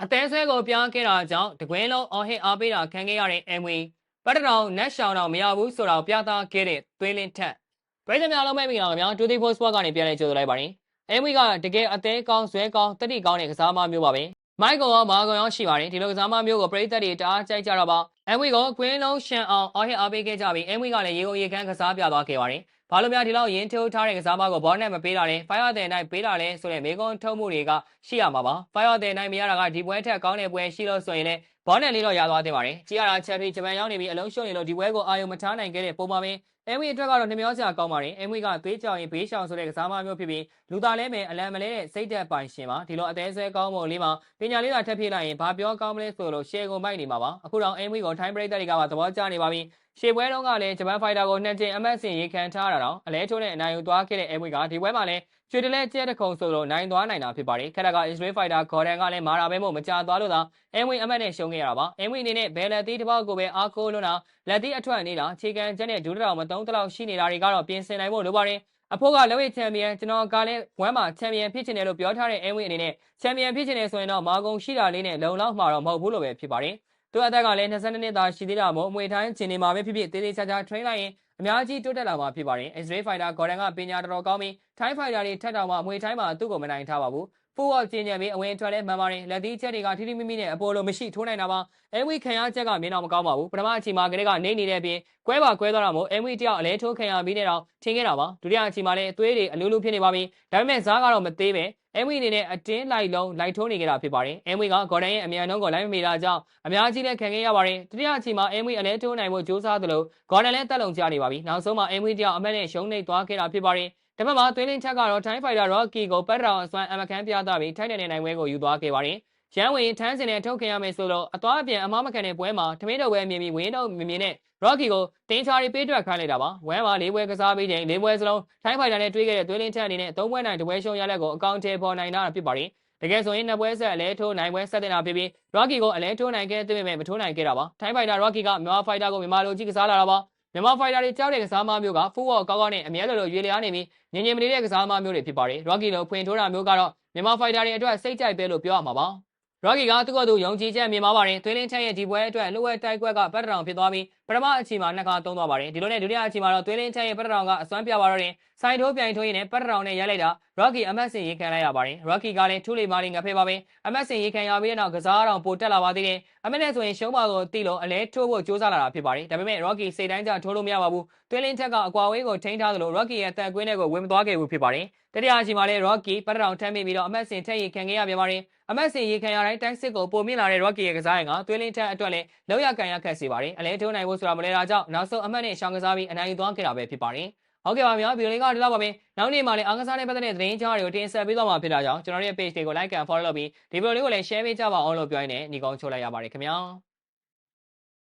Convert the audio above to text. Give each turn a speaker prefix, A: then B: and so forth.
A: အသေးဆွဲကိုပြောင်းခဲ့တာကြောင့်တကွင်းလုံးအော်ဟစ်အားပေးတာခံခဲ့ရတဲ့ MV ပတ်တရောင်နက်ရှောင်းတော့မရဘူးဆိုတော့ပြသခဲ့တဲ့သွေးလင်းထက်ပြည်သူများလုံးမဲ့မိအောင်များ24 sport ကနေပြန်လဲကြိုဆိုလိုက်ပါတယ် MV ကတကယ်အသေးကောင်းဇွဲကောင်းတတိကောင်းတဲ့ကစားမမျိုးပါပဲမိုက်ကောင်ရောမာကောင်ရောရှိပါတယ်ဒီလိုကစားမမျိုးကိုပရိသတ်တွေတအားကြိုက်ကြတော့ပါ MV ကိုကွင်းလုံးရှန်အောင်အော်ဟစ်အားပေးခဲ့ကြပြီး MV ကလည်းရေကုန်ရေခမ်းကစားပြသွားခဲ့ပါတယ်ဘာလို့များဒီလောက်ရင်းထိုးထားတဲ့ကစားမကိုဘောနဲ့မပေးတာလဲ Fire တဲ့နိုင်ပေးတာလဲဆိုတဲ့မေကွန်ထုတ်မှုတွေကရှိရမှာပါ Fire တဲ့နိုင်မရတာကဒီပွဲထက်ကောင်းတဲ့ပွဲရှိလို့ဆိုရင်လည်းဘောနဲ့လေးတော့ရသွားတင်ပါတယ်ကြည့်ရတာချက်ပြီးဂျပန်ရောက်နေပြီးအလုံးရှုံနေလို့ဒီပွဲကိုအာရုံမထားနိုင်ခဲ့တဲ့ပုံပါပဲ MV အတွက်ကတော့နှမျောစရာကောင်းပါတယ် MV ကသွေးကြောင်ရင်ဘေးရှောင်ဆိုတဲ့ကစားမမျိုးဖြစ်ပြီးလူသားလဲမယ်အလံမလဲတဲ့စိတ်သက်ပိုင်ရှင်ပါဒီလိုအသေးဆွဲကောင်းပုံလေးမှာပညာလေးသာထပ်ဖြည့်လိုက်ရင်ဘာပြောကောင်းမလဲဆိုလို့ရှယ်ကိုမိုက်နေမှာပါအခုတော့ MV ကို time break တွေကပါသဘောကျနေပါပြီရှေ့ပွဲတုန်းကလည်းဂျပန်ဖိုက်တာကိုနှစ်ကြိမ်အမတ်စင်ရေခံထားတာတော့အလဲထိုးနဲ့အနိုင်ယူသွားခဲ့တဲ့ MV ကဒီပွဲမှာလည်းကျွေတလဲကျဲတခုံဆိုလို့နိုင်သွားနိုင်တာဖြစ်ပါတယ်ခက်တက Israel Fighter ဂေါ်ဒန်ကလည်းမာတာပဲမို့မကြသွားလို့သာ MV အမတ်နဲ့ရှုံးခဲ့ရတာပါ MV အနေနဲ့ဘယ်လက်သီးတစ်ပေါက်ကိုပဲအားကိုးလွန်းတာလက်သီးအထွက်နေတာခြေကန်ချက်နဲ့ဒူးတောင်မတုံးတလောက်ရှိနေတာတွေကတော့ပြင်ဆင်နိုင်ဖို့လိုပါတယ်အဖိုးကလက်ဝဲချန်ပီယံကျွန်တော်ကလည်းဝမ်းမှာချန်ပီယံဖြစ်ချင်တယ်လို့ပြောထားတဲ့ MV အနေနဲ့ချန်ပီယံဖြစ်ချင်တယ်ဆိုရင်တော့မာကုံရှိတာလေးနဲ့လုံလောက်မှာတော့မဟုတ်ဘူးလို့ပဲဖြစ်ပါတယ်သူအသက်ကလည်း22နှစ်သားရှိသေးတာမို့အမွေထိုင်းခြင်းနေမှာပဲဖြစ်ဖြစ်သေးသေးချာချာ train လိုက်ရင်အများကြီးတိုးတက်လာမှာဖြစ်ပါတယ်။ Israel Fighter ဂေါ်ဒန်ကပညာတော်ကောင်းပြီး Thai Fighter တွေထက်တောင်မှအမွေထိုင်းမှာသူ့ကိုမနိုင်ထားပါဘူး။ Full ကျင်းညံပြီးအဝင်ထွက်လဲမှန်ပါတယ်။လက်သီးချက်တွေကထိထိမိမိနဲ့အပေါ်လိုမရှိထိုးနိုင်တာပါ။ MV ခံရချက်ကမင်းတော့မကောင်းပါဘူး။ပထမအချိန်မှာကလေးကနေနေတဲ့အပြင်ကွဲပါကွဲသွားတာမို့ MV တယောက်အလဲထိုးခံရပြီးတဲ့တော့ထင်ခဲ့တာပါ။ဒုတိယအချိန်မှာလည်းအသွေးတွေအလူလူဖြစ်နေပါပြီ။ဒါပေမဲ့ဇားကတော့မသေးပဲMV အနေနဲ့အတင်းလိုက်လုံးလိုက်ထိုးနေကြတာဖြစ်ပါတယ်။ MV ကဂေါ်ဒန်ရဲ့အမြန်နှုန်းကိုလိုက်မမီတာကြောင့်အများကြီးလည်းခံခဲ့ရပါတယ်။တတိယအချိန်မှာ MV အလဲထိုးနိုင်ဖို့ကြိုးစားသလိုဂေါ်ဒန်လည်းတက်လုံကျနေပါပြီ။နောက်ဆုံးမှာ MV တယောက်အမက်နဲ့ရှုံးနေသွားခဲ့တာဖြစ်ပါတယ်။ဒါပေမဲ့သွေးလင်းချက်ကတော့ Thai Fighter Rocky ကိုပတ်ရောင်အစွမ်းအမကန်ပြသပြီးထိုက်တဲ့နိုင်ပွဲကိုယူသွားခဲ့ပါတယ်။ရန်ဝင်ထန်းစင်နဲ့ထုတ်ခင်ရမယ်ဆိုတော့အသွားအပြန်အမားမခံတဲ့ပွဲမှာထမင်းတော်ပွဲမြင်ပြီးဝင်းတော့မြင်နဲ့ Rocky ကိုတင်းချာရီပေးတွက်ခိုင်းလိုက်တာပါ။ဝမ်းမှာ၄ပွဲကစားပြီးချိန်၄ပွဲစလုံး Thai Fighter နဲ့တွေးခဲ့တဲ့သွေးလင်းချက်အနေနဲ့၃ပွဲနိုင်တစ်ပွဲရှုံးရလက်ကိုအကောင့်ထဲပေါ်နိုင်တာဖြစ်ပါတယ်။တကယ်ဆိုရင်နှစ်ပွဲဆက်အလဲထိုးနိုင်ပွဲဆက်တင်တာဖြစ်ပြီး Rocky ကိုအလဲထိုးနိုင်ခဲ့တဲ့ပေမဲ့မထိုးနိုင်ခဲ့တာပါ။ Thai Fighter Rocky ကမြန်မာ Fighter ကိုမြန်မာလိုကြီးကစားလာတာပါ။မြန်မာ Fighter တွေကြောက်တဲ့ကစားမမျိုးက Full Wall ကောင်းကောင်းနဲ့အမြဲလိုရွေလျားနေပြီးငြင်းငြင်းမနေတဲ့ကစားမမျိုးတွေဖြစ်ပါတယ်။ Rocky လိုဖွင့်ထိုးတာမျိုးကတော့မြန်မာ Fighter တွေအတွက်စိတ်ကြိုက်ပဲလို့ပြောရမှာပါ။ Rocky ကသူ့ကိုယ်သူယုံကြည်ချက်မြင်ပါပါတယ်သွေးလင်းချက်ရဲ့ဒီပွဲအတွက်လှုပ်ဝဲတိုက်ကွက်ကပတ်တရောင်ဖြစ်သွားပြီးပထမအချိန်မှာနှစ်ခါသုံးသွားပါတယ်ဒီလိုနဲ့ဒုတိယအချိန်မှာတော့သွေးလင်းချက်ရဲ့ပတ်တရောင်ကအစွမ်းပြပါတော့တယ်ဆိုင်ထိုးပြိုင်ထိုးရင်းနဲ့ပတ်တရောင်နဲ့ရိုက်လိုက်တာ Rocky အမတ်စင်ရေခံလိုက်ရပါတယ် Rocky ကလည်းထူးလေမာလီငါဖဲပါပဲအမတ်စင်ရေခံရပြီးတဲ့နောက်ကစားတော်ပိုတက်လာပါသေးတယ်အမတ်နဲ့ဆိုရင်ရှုံးပါကိုတီးလို့အလဲထိုးဖို့ကြိုးစားလာတာဖြစ်ပါတယ်ဒါပေမဲ့ Rocky စိတ်တိုင်းကြထိုးလို့မရပါဘူးသွေးလင်းချက်ကအကွာဝေးကိုထိန်းထားသလို Rocky ရဲ့တန်ကွင်းတွေကိုဝင်မသွားခဲ့ဘူးဖြစ်ပါတယ်တတိယအချိန်မှာလည်း Rocky ပတ်တရောင်ထမ်းမိပြီးတော့အမတ်စင်ထက်ရေခံခဲ့ရပြန်ပါတယ်အမတ်စင်ရေခံရတိုင်းတိုက်စစ်ကိုပုံမြင့်လာတဲ့ Rocky ရဲ့ကစားရင်ကသွေးလင်းထက်အတွက်လည်းလောက်ရကန်ရခက်စေပါတယ်အလဲထိုးနိုင်ဖို့ဆိုတာမလဲတာကြောင့်နောက်ဆုံးအမတ်နဲ့ရှောင်းကစားပြီးအနိုင်ယူသွားခဲ့တာပဲဖြစ်ပါတယ်ဟုတ်ကဲ့ပါဗျာဗီဒီယိုလေးကဒီလောက်ပါပဲနောက်နေ့မှာလည်းအားကစားနဲ့ပတ်သက်တဲ့သတင်းကြားတွေကိုတင်ဆက်ပေးသွားမှာဖြစ်တာကြောင့်ကျွန်တော်ရဲ့ page တွေကို like and follow လုပ်ပြီးဒီဗီဒီယိုလေးကိုလည်း share ပေးကြပါအောင်လို့ပြောရင်းနဲ့ညီကောင်းချိုးလိုက်ရပါတယ်ခင်ဗျာ